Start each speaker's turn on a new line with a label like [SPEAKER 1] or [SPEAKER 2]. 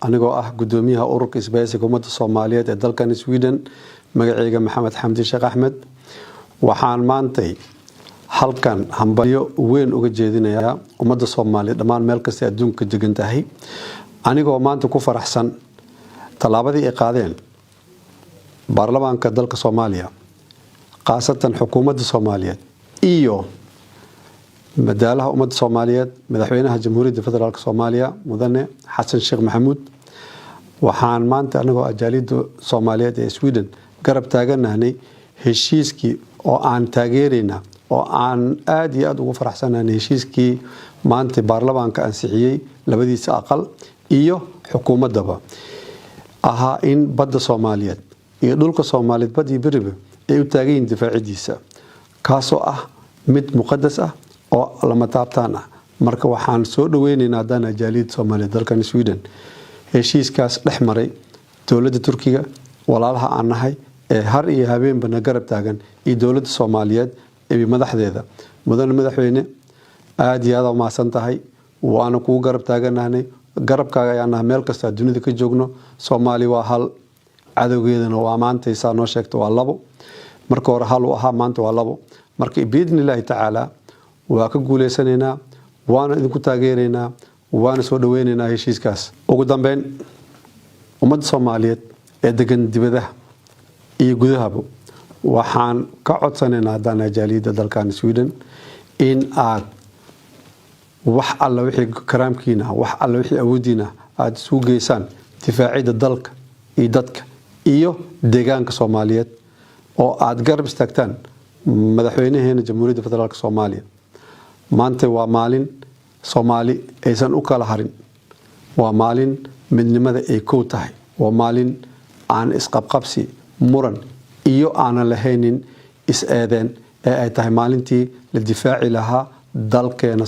[SPEAKER 1] anigoo ah gudoomiyaha ururka isbahaysiga ummadda Soomaaliyeed ee dalkan Sweden magacayga Maxamed Xamdi Sheekh Axmed waxaan maantay halkan hambalyo weyn uga jeedinayaa ummadda Soomaaliyeed dhammaan meel kasta adduunka degan tahay anigoo maanta ku faraxsan talaabadii ay qaadeen baarlamaanka dalka Soomaaliya qaasatan xukuumadda Soomaaliyeed iyo madaalaha ummadda Soomaaliyeed madaxweynaha Jamhuuriyadda Federaalka Soomaaliya mudane Xasan Sheekh Maxamuud waxaan maanta anagoo ajaalida Soomaaliyeed ee Sweden garab taaganahay heshiiskii oo aan taageerayna oo aan aad iyo aad ugu faraxsanahay heshiiskii maanta baarlamaanka ansixiyay labadiisa aqal iyo xukuumadaba aha in badda Soomaaliyeed iyo dhulka Soomaaliyeed badii bariba ay u taageen difaacidiisa kaasoo ah mid muqaddas ah oo lama taabtaan ah marka waxaan soo dhaweynaynaa hadaan ajaalida Soomaaliyeed dalkan Sweden heshiiskaas dhexmaray dawladda Turkiga walaalaha aan nahay ee har iyo habeenba na garab taagan iyo dawladda Soomaaliyeed ee madaxdeeda mudane madaxweyne aad iyo aad u maasan tahay waana ku garab taaganahay garabkaaga ayaan meel kasta dunida ka joogno Soomaali waa hal cadawgeedana waa maantaysa noo sheegto waa labo marka hore hal u ahaa maanta waa labo marka biidnillaahi tacaala waa ka guuleysanayna waana idinku taageeraynaa waana soo dhaweynaynaa heshiiskaas ugu dambeyn ummadda Soomaaliyeed ee degan dibadaha iyo gudahaba waxaan ka codsanaynaa hadaan ajaalida dalkan Sweden in aad wax alla wixii karaamkiina wax alla wixii awoodiina aad soo geysaan difaacida dalka iyo dadka iyo deegaanka Soomaaliyeed oo aad garab istaagtaan madaxweynaheena Jamhuuriyadda Federaalka Soomaaliya maanta waa maalin Soomaali aysan u kala harin waa maalin midnimada ay ku tahay waa maalin aan isqabqabsi muran iyo aan lahaynin is eedeen ee ay tahay maalintii la difaaci lahaa dalkeena